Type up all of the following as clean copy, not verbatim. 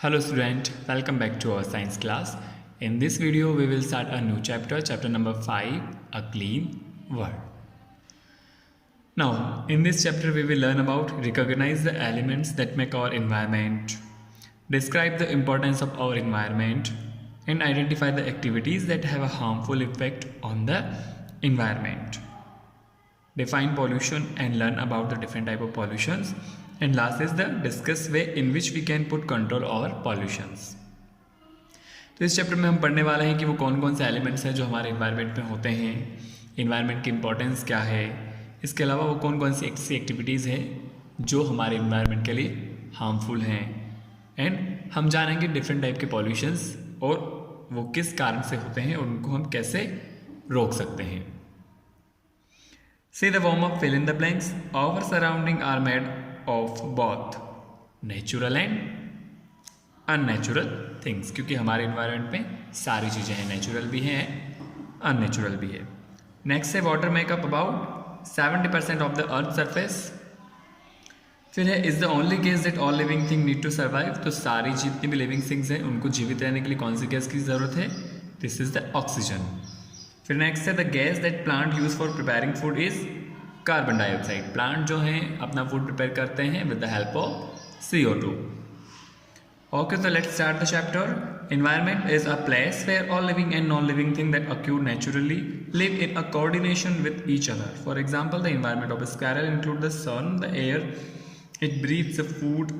Hello student, welcome back to our science class. In this video we will start a new chapter number 5, a clean world. Now in this chapter we will learn about recognize the elements that make our environment, describe the importance of our environment and identify the activities that have a harmful effect on the environment. Define pollution and learn about the different type of pollutions. And last is the discuss way in which we can put control over pollutions. तो इस chapter में हम पढ़ने वाले हैं कि वो कौन कौन से एलिमेंट्स हैं जो हमारे इन्वायरमेंट में होते हैं, इन्वायरमेंट की इंपॉर्टेंस क्या है, इसके अलावा वो कौन कौन सी ऐसी एक्टिविटीज़ हैं जो हमारे इन्वायरमेंट के लिए हार्मफुल हैं, एंड हम जानेंगे डिफरेंट टाइप के पॉल्यूशंस और वो किस कारण से होते हैं और उनको हम कैसे रोक सकते हैं. See the warm up, fill in the blanks. Our surroundings are made of both natural and unnatural things. क्योंकि हमारे इन्वायरमेंट में सारी चीज़ें हैं, नेचुरल भी हैं, अननेचुरल भी है. नेक्स्ट है water makeup about 70% of the earth surface. फिर है is the only gas that all living thing need to survive. तो सारी जितनी भी लिविंग थिंग्स हैं उनको जीवित रहने के लिए कौन सी गैस की ज़रूरत है? This is the oxygen. फिर नेक्स्ट है the gas that plant use for preparing food is carbon dioxide. Plant जो हैं अपना फूड प्रिपेयर करते हैं with the help of CO2. Okay, तो let's start the chapter. Environment is a place where all living and non living thing that occur naturally live in a coordination with each other. For example, the environment of a squirrel include the sun, the air it breathes, the food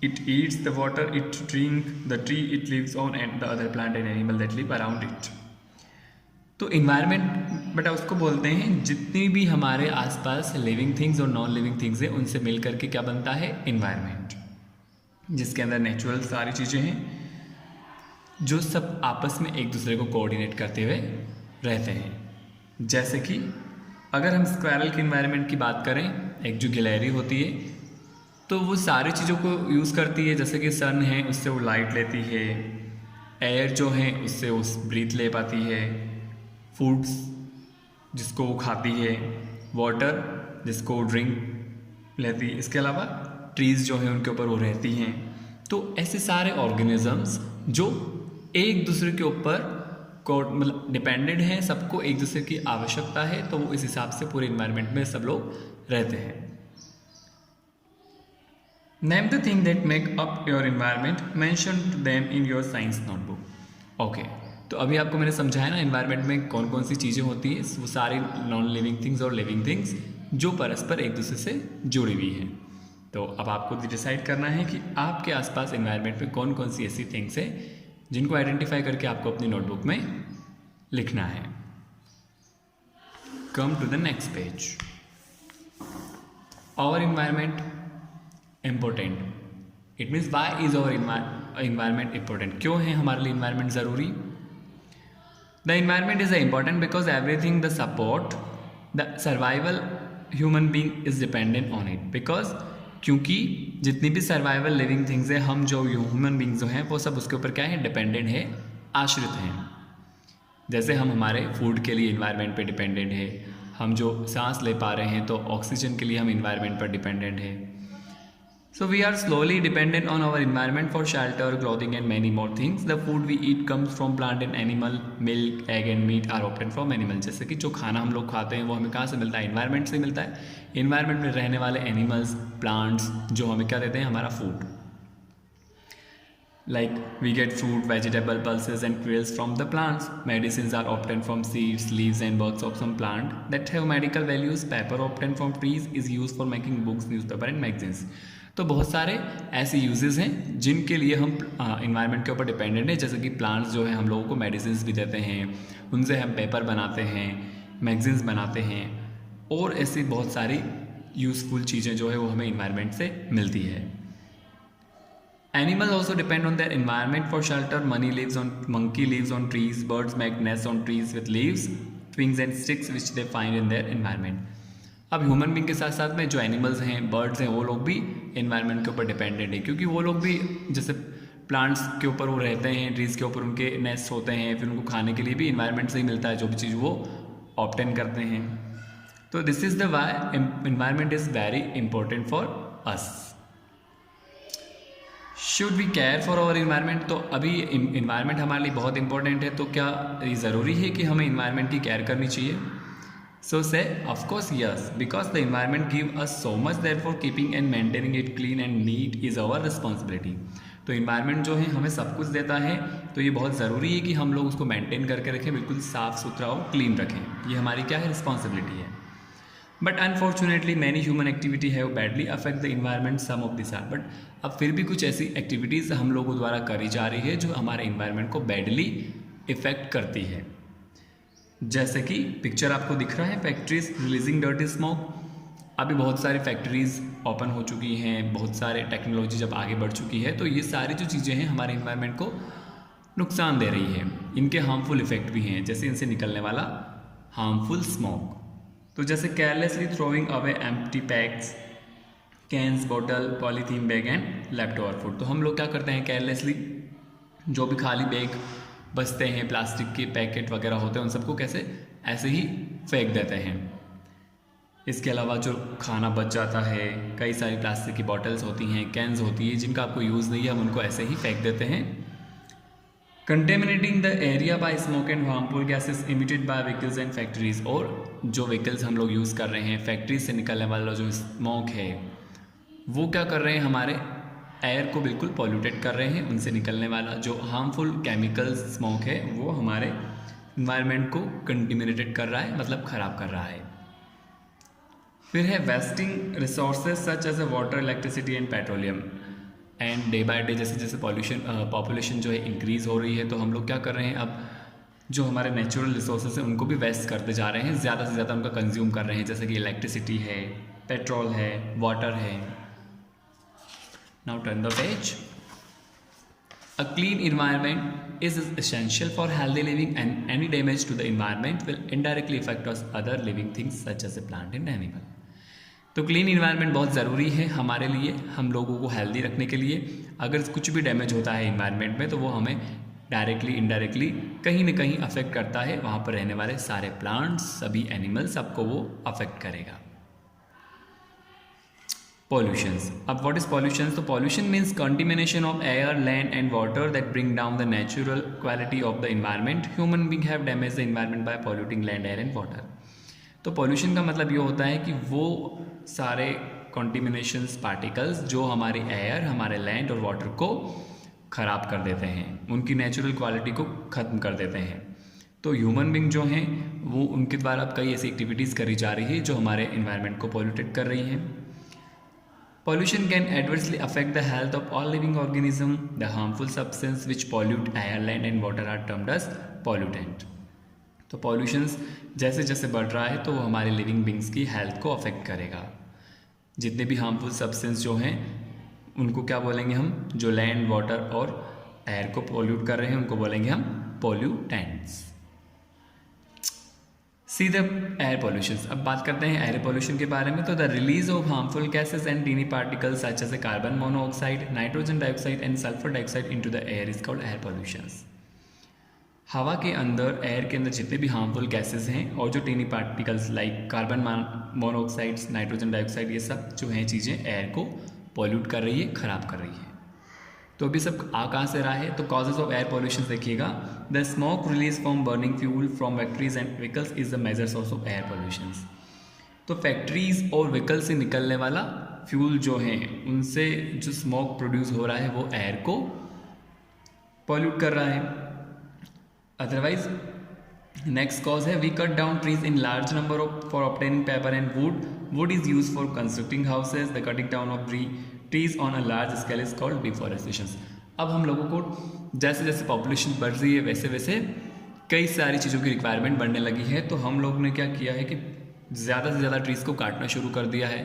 it eats, the water it drink, the tree it lives on, and the other plant and animal that live around it. तो environment बेटा उसको बोलते हैं जितनी भी हमारे आसपास living things और नॉन लिविंग थिंग्स हैं उनसे मिल करके क्या बनता है? इन्वायरमेंट, जिसके अंदर नेचुरल सारी चीज़ें हैं जो सब आपस में एक दूसरे को कोऑर्डिनेट करते हुए रहते हैं. जैसे कि अगर हम स्क्वायरल के इन्वायरमेंट की बात करें, एक जो गिलहरी होती है तो वो सारी चीज़ों को यूज़ करती है. जैसे कि सन है उससे वो लाइट लेती है, एयर जो है उससे वो ब्रीथ ले पाती है, फूड्स जिसको वो खाती है, वाटर जिसको वो ड्रिंक लेती है, इसके अलावा ट्रीज़ जो हैं उनके ऊपर वो रहती हैं. तो ऐसे सारे ऑर्गेनिजम्स जो एक दूसरे के ऊपर मतलब डिपेंडेंट हैं, सबको एक दूसरे की आवश्यकता है, तो वो इस हिसाब से पूरे इन्वायरमेंट में सब लोग रहते हैं. Name the thing that make up your environment, mention them in your science notebook. Okay, तो अभी आपको मैंने समझाया ना इन्वायरमेंट में कौन कौन सी चीज़ें होती हैं, वो सारी नॉन लिविंग थिंग्स और लिविंग थिंग्स जो परस्पर एक दूसरे से जुड़ी हुई हैं. तो अब आपको डिसाइड करना है कि आपके आसपास इन्वायरमेंट में कौन कौन सी ऐसी थिंग्स हैं जिनको आइडेंटिफाई करके आपको अपनी नोटबुक में लिखना है. Come to the next page. Our environment important. It means why is our environment important. क्यों है हमारे लिए इन्वायरमेंट ज़रूरी? The environment is important because everything the support the survival human being is dependent on it. Because क्योंकि जितनी भी survival living things हैं, हम जो ह्यूमन बींग्स जो हैं वो सब उसके ऊपर क्या है? डिपेंडेंट है, आश्रित हैं. जैसे हम हमारे फूड के लिए इन्वायरमेंट पे डिपेंडेंट है, हम जो सांस ले पा रहे हैं तो ऑक्सीजन के लिए हम इन्वायरमेंट पर डिपेंडेंट है. So we are slowly dependent on our environment for shelter, clothing and many more things. The food we eat comes from plant and animal. Milk, egg and meat are obtained from animal. जैसे कि जो खाना हम लोग खाते हैं वो हमें कहाँ से मिलता है? इन्वायरमेंट से मिलता है. इन्वायरमेंट में रहने वाले एनिमल्स, प्लांट्स जो हमें क्या देते हैं? हमारा food. Like we get fruit, vegetable, pulses and quills from the plants. Medicines are obtained from seeds, leaves and buds of some plant that have medical values. Paper obtained from trees is used for making books, newspaper and magazines. तो बहुत सारे ऐसे uses हैं जिनके लिए हम environment के ऊपर डिपेंडेंट है. जैसे कि प्लांट्स जो है हम लोगों को मेडिसिन भी देते हैं, उनसे हम पेपर बनाते हैं, मैगजीन्स बनाते हैं, और ऐसी बहुत सारी यूज़फुल चीज़ें जो है वो हमें इन्वायरमेंट से मिलती है. Animals also depend on their environment for shelter. Monkey lives on trees. Birds make nests on trees with leaves, twigs and sticks which they find in their environment. अब ह्यूमन बींग के साथ साथ में जो animals हैं, birds हैं, वो लोग भी इन्वायरमेंट के ऊपर डिपेंडेंट है, क्योंकि वो लोग भी जैसे प्लांट्स के ऊपर वो रहते हैं, ट्रीज़ के ऊपर उनके नेस्ट होते हैं, फिर उनको खाने के लिए भी इन्वायरमेंट से ही मिलता है जो भी चीज़ वो ऑब्टेन करते हैं. तो this is the why environment is very important for us. Should we care for our environment. तो अभी इन्वायरमेंट हमारे लिए बहुत इंपॉर्टेंट है, तो क्या ये ज़रूरी है कि हमें इन्वायरमेंट की केयर करनी चाहिए? So say of course yes, because the environment give us so much that for keeping and maintaining it clean and neat is our responsibility. तो इन्वायरमेंट जो है हमें सब कुछ देता है, तो ये बहुत ज़रूरी है कि हम लोग उसको मेंटेन करके रखें, बिल्कुल साफ़ सुथरा और क्लीन रखें। ये हमारी क्या है, रिस्पॉन्सिबिलिटी है। But unfortunately many human activity have badly affect the environment some of this are. But अब फिर भी कुछ ऐसी एक्टिविटीज़ हम लोगों द्वारा करी जा रही है जो हमारे इन्वायरमेंट को बैडली इफेक्ट करती है। जैसे कि पिक्चर आपको दिख रहा है, फैक्ट्रीज रिलीजिंग डर्टी स्मोक। अभी बहुत सारी फैक्ट्रीज ओपन हो चुकी हैं, बहुत सारे टेक्नोलॉजी जब आगे बढ़ चुकी है, तो ये सारी जो चीज़ें हैं हमारे इन्वायरमेंट को नुकसान दे रही है। इनके हार्मफुल इफेक्ट भी हैं, जैसे इनसे निकलने वाला हार्मफुल स्मोक। तो जैसे carelessly throwing away empty packs, cans, bottle, polythene bag and left over food. तो हम लोग क्या करते हैं, केयरलेसली जो भी खाली बैग बचते हैं, प्लास्टिक के पैकेट वगैरह होते हैं, उन सबको कैसे ऐसे ही फेंक देते हैं। इसके अलावा जो खाना बच जाता है, कई सारी प्लास्टिक की बॉटल्स होती हैं, कैंस होती है, जिनका आपको यूज़ नहीं है, हम उनको ऐसे ही फेंक देते हैं। Contaminating the area by smoke and harmful gases emitted by vehicles and factories. और जो व्हीकल्स हम लोग यूज़ कर रहे हैं, फैक्ट्रीज से निकलने वाला जो स्मोक है, वो क्या कर रहे हैं, हमारे एयर को बिल्कुल पॉल्यूटेड कर रहे हैं। उनसे निकलने वाला जो हार्मफुल केमिकल स्मोक है वो हमारे इन्वायरमेंट को कंटेमिनेटेड कर रहा है, मतलब ख़राब कर रहा है। फिर है wasting resources such as a water, electricity and petroleum. And day by day जैसे जैसे पॉपुलेशन जो है इंक्रीज़ हो रही है, तो हम लोग क्या कर रहे हैं, अब जो हमारे नेचुरल रिसोर्सेज हैं उनको भी वेस्ट करते जा रहे हैं, ज़्यादा से ज़्यादा उनका कंज्यूम कर रहे हैं, जैसे कि इलेक्ट्रिसिटी है, पेट्रोल है, वाटर है। Now turn the page. A clean environment is essential for healthy living, and any damage to the environment will indirectly affect us other living things such as a plant and animal. तो clean environment बहुत ज़रूरी है हमारे लिए, हम लोगों को healthy रखने के लिए। अगर कुछ भी डैमेज होता है इन्वायरमेंट में, तो वो हमें डायरेक्टली इनडायरेक्टली कहीं ना कहीं अफेक्ट करता है। वहाँ पर रहने वाले सारे प्लांट्स, सभी एनिमल्स, सबको वो अफेक्ट करेगा। पॉल्यूशंस। अब व्हाट इज पॉल्यूशन? तो pollution means contamination of air, land and water that bring down the natural quality of the environment. Human being have damage the environment by polluting land, air and water. तो pollution का मतलब ये होता है कि वो सारे कंटेमिनेशंस, पार्टिकल्स जो हमारे एयर, हमारे लैंड और वाटर को ख़राब कर देते हैं, उनकी नेचुरल क्वालिटी को ख़त्म कर देते हैं। तो ह्यूमन बीइंग जो हैं वो उनके द्वारा अब कई ऐसी एक्टिविटीज़ करी जा रही है जो हमारे इन्वायरमेंट को पॉल्यूटेड कर रही हैं। Pollution can adversely affect the health of all living organisms. The harmful substances which pollute air, land and water are termed as pollutant. तो पॉल्यूशंस जैसे जैसे बढ़ रहा है तो वो हमारे लिविंग बींग्स की हेल्थ को अफेक्ट करेगा। जितने भी हार्मफुल सब्सटेंस जो हैं उनको क्या बोलेंगे हम, जो लैंड, वाटर और एयर को पोल्यूट कर रहे हैं उनको बोलेंगे हम pollutants. See the air pollution. अब बात करते हैं एयर पॉल्यूशन के बारे में। तो the release of harmful gases and tiny particles such as carbon monoxide, nitrogen dioxide and sulphur dioxide into the air is called air pollution. हवा के अंदर, एयर के अंदर जितने भी हार्मफुल गैसेस हैं और जो tiny particles like carbon monoxides, nitrogen dioxide, ये सब जो हैं चीज़ें एयर को पॉल्यूट कर रही है, ख़राब कर रही है। तो अभी सब कहाँ से रहा है? तो कॉजेज ऑफ एयर पॉल्यूशन देखिएगा। The smoke release from burning fuel from factories and vehicles is the major source of air pollution. तो फैक्ट्रीज और व्हीकल से निकलने वाला फ्यूल जो है, उनसे जो स्मोक प्रोड्यूस हो रहा है वो एयर को पॉल्यूट कर रहा है। अदरवाइज नेक्स्ट कॉज है, we cut down trees in large number for obtaining paper and wood. Wood is use for constructing houses. The cutting down of trees on a large scale is called deforestation. अब हम लोगों को जैसे जैसे population बढ़ रही है वैसे वैसे कई सारी चीज़ों की रिक्वायरमेंट बढ़ने लगी है। तो हम लोग ने क्या किया है कि ज़्यादा से ज़्यादा ट्रीज़ को काटना शुरू कर दिया है।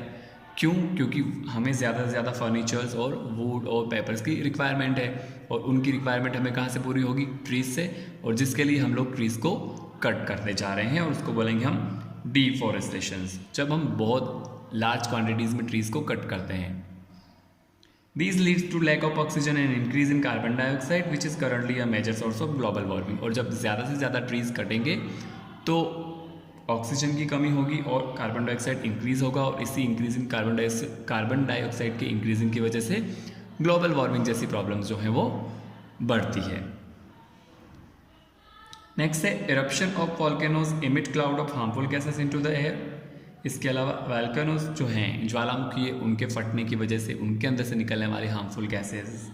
क्यों? क्योंकि हमें ज़्यादा से ज़्यादा फर्नीचर्स और वुड और पेपर्स की रिक्वायरमेंट है, और उनकी रिक्वायरमेंट हमें कहाँ से पूरी होगी? ट्रीज़ से। और जिसके लिए हम लोग ट्रीज़ को कट करते जा रहे हैं, और उसको बोलेंगे हम डिफॉरेस्टेशन, जब हम बहुत लार्ज क्वान्टिटीज़ में ट्रीज़ को कट करते हैं। These leads to lack of oxygen and increase in carbon dioxide, which is currently a major source of global warming. और जब ज़्यादा से ज़्यादा ट्रीज़ कटेंगे तो ऑक्सीजन की कमी होगी और कार्बन डाइऑक्साइड इंक्रीज़ होगा, और इसी इंक्रीज इन कार्बन डाइऑक्साइड के इंक्रीजिंग की वजह से ग्लोबल वार्मिंग जैसी प्रॉब्लम्स जो हैं वो बढ़ती है। नेक्स्ट है eruption of volcanoes emit cloud of harmful gases into the air. इसके अलावा वॉल्केनोज जो हैं ज्वालामुखी, उनके फटने की वजह से उनके अंदर से निकलने वाली harmful gases.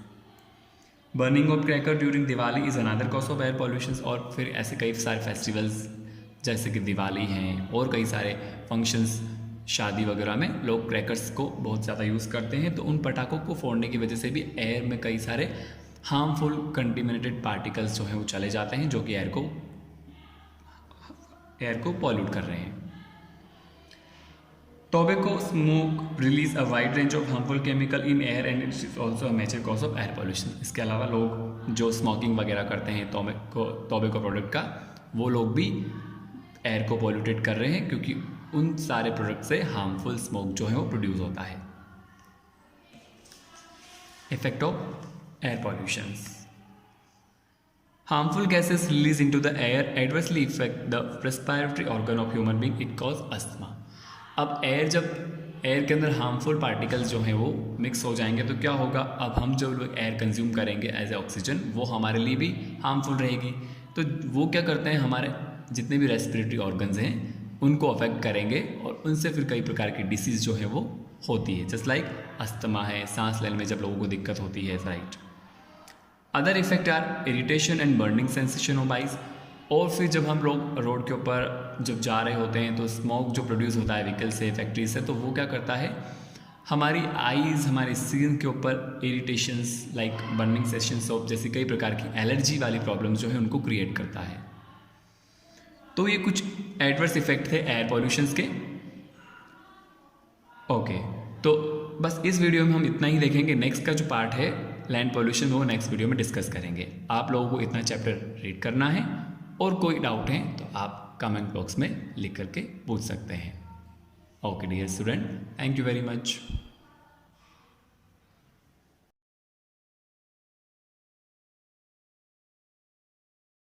Burning of cracker during Diwali is another cause of air pollution. और फिर ऐसे कई सारे फेस्टिवल्स जैसे कि दिवाली हैं और कई सारे फंक्शंस, शादी वगैरह में लोग क्रैकर्स को बहुत ज़्यादा यूज़ करते हैं, तो उन पटाखों को फोड़ने की वजह से भी एयर में कई सारे हार्मफुल कंटेमिनेटेड पार्टिकल्स जो हैं वो चले जाते हैं, जो कि एयर को पॉल्यूट कर रहे हैं। Tobacco smoke release a wide range of harmful chemical in air and it is also a major cause of air pollution. इसके अलावा लोग जो स्मोकिंग वगैरह करते हैं टोबैको प्रोडक्ट का, वो लोग भी एयर को पॉल्यूटेड कर रहे हैं, क्योंकि उन सारे प्रोडक्ट से हार्मफुल स्मोक जो है वो प्रोड्यूस होता है। Effect of air pollution. Harmful gases release into the air adversely effect the respiratory organ of human being, it cause asthma. अब एयर के अंदर हार्मफुल पार्टिकल्स जो हैं वो मिक्स हो जाएंगे, तो क्या होगा, अब हम जो लोग एयर कंज्यूम करेंगे एज ए ऑक्सीजन, वो हमारे लिए भी हार्मफुल रहेगी। तो वो क्या करते हैं, हमारे जितने भी रेस्पिरेटरी ऑर्गन्स हैं उनको अफेक्ट करेंगे और उनसे फिर कई प्रकार की डिसीज़ जो है वो होती है, जस्ट लाइक अस्थमा है, सांस लेने में जब लोगों को दिक्कत होती है, right. Other effect are irritation and burning sensation of eyes. और फिर जब हम लोग रोड के ऊपर जब जा रहे होते हैं तो स्मोक जो प्रोड्यूस होता है व्हीकल से, फैक्ट्री से, तो वो क्या करता है, हमारी आईज़, हमारी स्किन के ऊपर irritations like burning sensations of जैसी कई प्रकार की एलर्जी वाली प्रॉब्लम्स जो है उनको क्रिएट करता है। तो ये कुछ एडवर्स इफेक्ट थे एयर पॉल्यूशंस के। ओके, तो बस इस वीडियो में हम इतना ही देखेंगे। नेक्स्ट का जो पार्ट है लैंड पॉल्यूशन, वो नेक्स्ट वीडियो में डिस्कस करेंगे। आप लोगों को इतना चैप्टर रीड करना है, और कोई डाउट है तो आप कमेंट बॉक्स में लिख करके पूछ सकते हैं। Okay dear student, thank you very much.